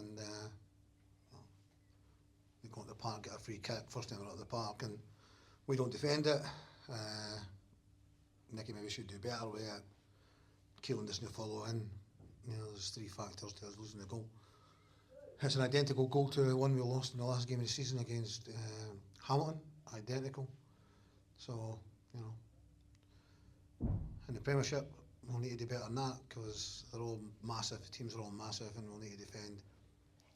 and they go into the park, get a free kick, first time we're at the park, and we don't defend it. Nicky maybe should do better with it. Keelan doesn't follow in. You know, there's three factors to us losing the goal. It's an identical goal to the one we lost in the last game of the season against Hamilton. Identical. So, you know, in the Premiership, we'll need to do better than that because they're all massive. The teams are all massive, and we'll need to defend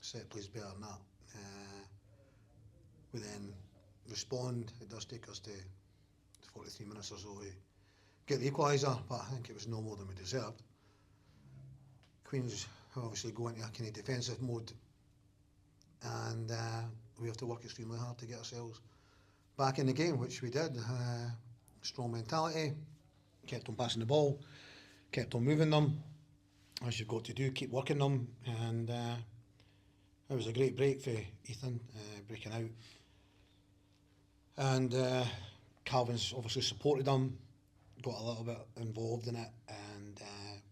set plays better than that. We then respond. It does take us to 43 minutes or so to get the equaliser, but I think it was no more than we deserved. Queens obviously go into a kind of defensive mode, and we have to work extremely hard to get ourselves back in the game, which we did. Strong mentality, kept on passing the ball, kept on moving them, as you've got to do, keep working them, and it was a great break for Ethan, breaking out. And Calvin's obviously supported them, got a little bit involved in it, and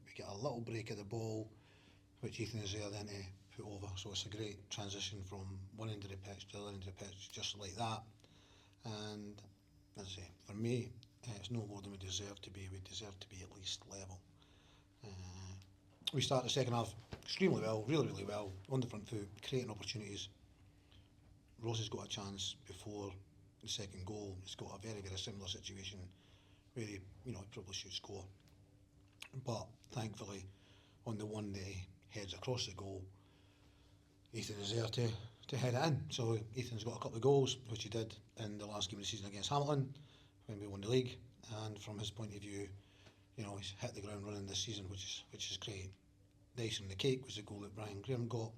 we get a little break of the ball, which Ethan is there then to put over. So it's a great transition from one end of the pitch to the other end of the pitch, just like that. And as I say, for me, it's no more than we deserve to be. We deserve to be at least level. We start the second half extremely well, really, really well, on the front foot, creating opportunities. Ross has got a chance before the second goal. He's got a very, very similar situation where he probably should score. But thankfully, on the one that he heads across the goal, Ethan is there to head it in. So Ethan's got a couple of goals, which he did in the last game of the season against Hamilton when we won the league. And from his point of view, he's hit the ground running this season, which is great. The icing on the cake was the goal that Brian Graham got,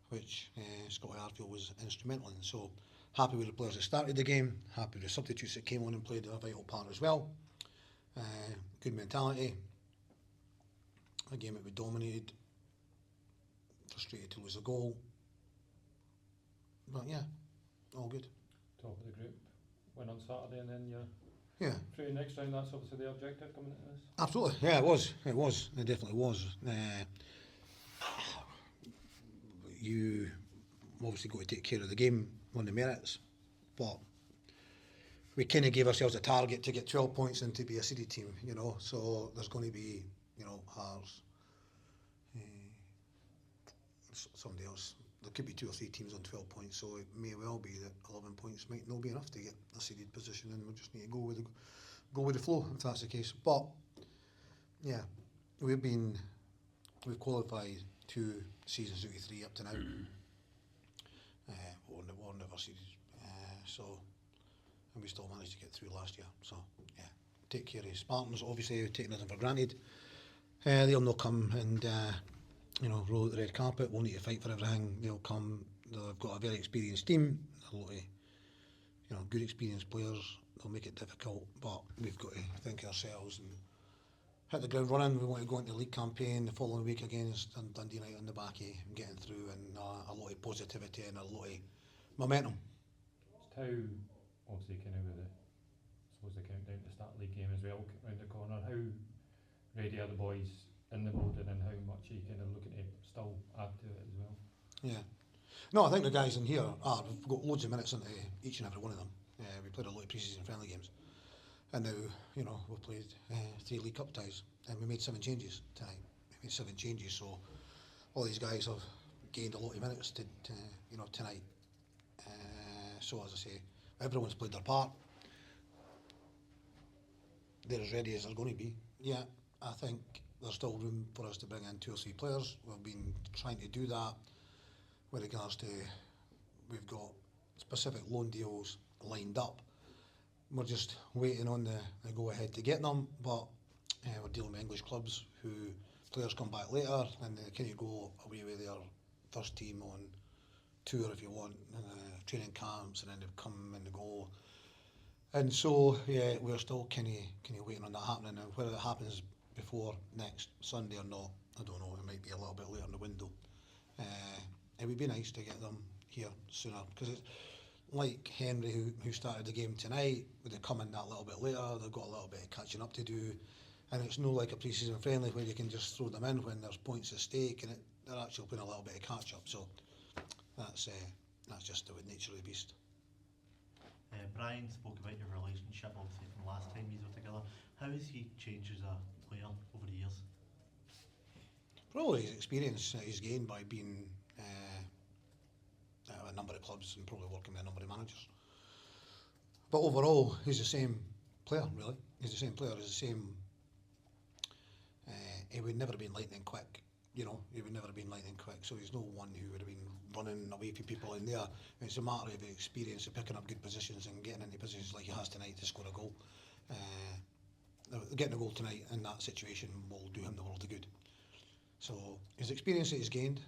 which Scotty Arfield was instrumental in. So happy with the players that started the game, happy with the substitutes that came on and played a vital part as well. Good mentality. A game that we dominated. Frustrated to lose a goal. But yeah, all good. Top of the group. Win on Saturday and then you're through next round. That's obviously the objective coming into this. Absolutely, yeah, it was. It definitely was. You obviously got to take care of the game on the merits, but we kind of gave ourselves a target to get 12 points and to be a seeded team, so there's going to be, ours, somebody else. There could be 2 or 3 teams on 12 points, so it may well be that 11 points might not be enough to get a seeded position, and we just need to go with the flow if that's the case. But yeah, we've qualified 2 seasons out of 3 up to now. We're never seeded, and we still managed to get through last year. So yeah, take care of Spartans. Obviously, we've taken nothing for granted. They'll not come and roll out the red carpet. We'll need to fight for everything. They'll come. They've got a very experienced team. A lot of good experienced players. They'll make it difficult, but we've got to think of ourselves and hit the ground running. We want to go into the league campaign the following week against Dundee United on the back of getting through, and a lot of positivity and a lot of momentum. Just how, obviously, kind of with the countdown to start the league game as well round the corner, how ready are the boys in the building, and how much are you kind of looking to still add to it as well? Yeah. No, I think the guys in here we've got loads of minutes into each and every one of them. We played a lot of pre-season friendly games, and now we've played 3 League Cup ties, and we made 7 changes tonight. We made 7 changes, so all these guys have gained a lot of minutes tonight. So as I say, everyone's played their part. They're as ready as they're going to be. Yeah, I think there's still room for us to bring in 2 or 3 players. We've been trying to do that with regards to, we've got specific loan deals lined up. We're just waiting on the go-ahead to get them, but we're dealing with English clubs who players come back later and they kind of go away with their first team on tour, if you want, training camps, and then they come and they go. And so, yeah, we're still kind of waiting on that happening. And whether it happens before next Sunday or not, I don't know. It might be a little bit later in the window. It would be nice to get them here sooner, because it's like Henry, who started the game tonight. Would have come in that little bit later. They've got a little bit of catching up to do, and it's no like a pre-season friendly where you can just throw them in when there's points at stake. And they're actually playing a little bit of catch up. So that's just the nature of the beast. Brian spoke about your relationship, obviously, from last time you were together. How has he changed as a player over the years? Probably his experience he's gained by being at a number of clubs and probably working with a number of managers. But overall, he's the same player, really. He's the same player, he's the same. He would never have been lightning quick, you know, he would never have been lightning quick, so he's no one who would have been running away from people in there. It's a matter of experience of picking up good positions and getting into positions like he has tonight to score a goal. Getting a goal tonight in that situation will do him the world of good. So his experience that he's gained,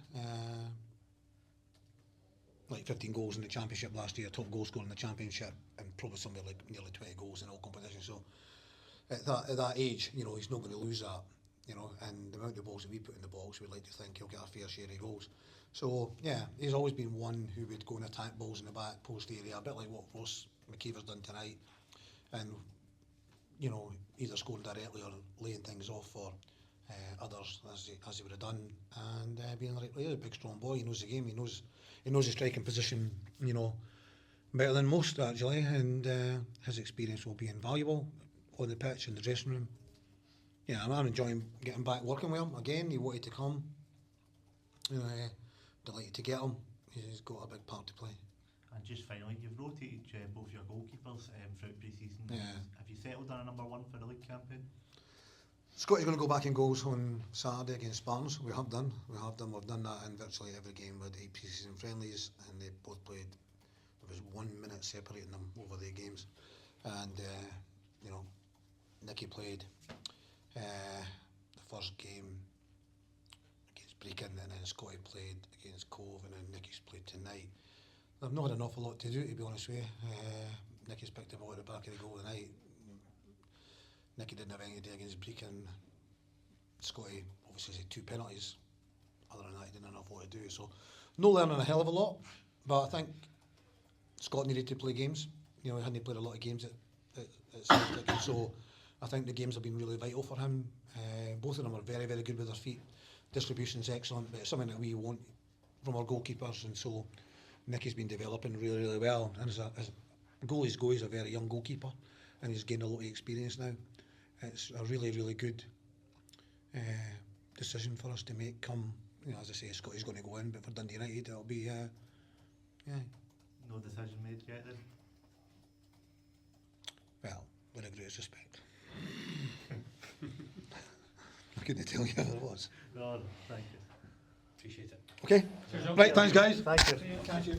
like 15 goals in the championship last year, top goal scorer in the championship, and probably somewhere like nearly 20 goals in all competitions. So at that age, you know, he's not going to lose that, you know, and the amount of balls that we put in the box, we'd like to think he'll get a fair share of goals. So yeah, he's always been one who would go and attack balls in the back post area, a bit like what Ross McKeever's done tonight, and you know, either scoring directly or laying things off for others as he would have done, and being like, he's a big strong boy. He knows the game. He knows his striking position, you know, better than most actually, and his experience will be invaluable on the pitch, in the dressing room. Yeah, I'm enjoying getting back working with him again. He wanted to come, you know, delighted to get him. He's got a big part to play. And just finally, you've rotated both your goalkeepers throughout pre-season. Yeah. Have you settled on a number one for the league campaign? Scotty's going to go back in goals on Saturday against Spartans. We have done. We've done that in virtually every game with 8 pre-season friendlies, and they both played. There was 1 minute separating them over the games, and you know, Nicky played the first game against Brecon, and then Scotty played against Cove, and then Nicky's played tonight. They've not had an awful lot to do, to be honest with you. Nicky's picked the ball at the back of the goal tonight. Nicky didn't have anything to do against Brecon. Scotty obviously had 2 penalties. Other than that, he didn't have an awful lot to do. So, no learning a hell of a lot, but I think Scott needed to play games. You know, he hadn't played a lot of games at Celtic, and so I think the games have been really vital for him. Both of them are very, very good with their feet. Distribution's excellent, but it's something that we want from our goalkeepers, and so Nicky's been developing really, really well. And as goalies go, he's a very young goalkeeper, and he's gained a lot of experience now. It's a really, really good decision for us to make. Come, you know, as I say, Scotty's going to go in, but for Dundee United, it'll be No decision made yet then? well, with the greatest respect. I couldn't tell you if there was. No, thank you. Appreciate it. Okay, Cheers, John. right, thanks guys. Thank you. See you. Catch you.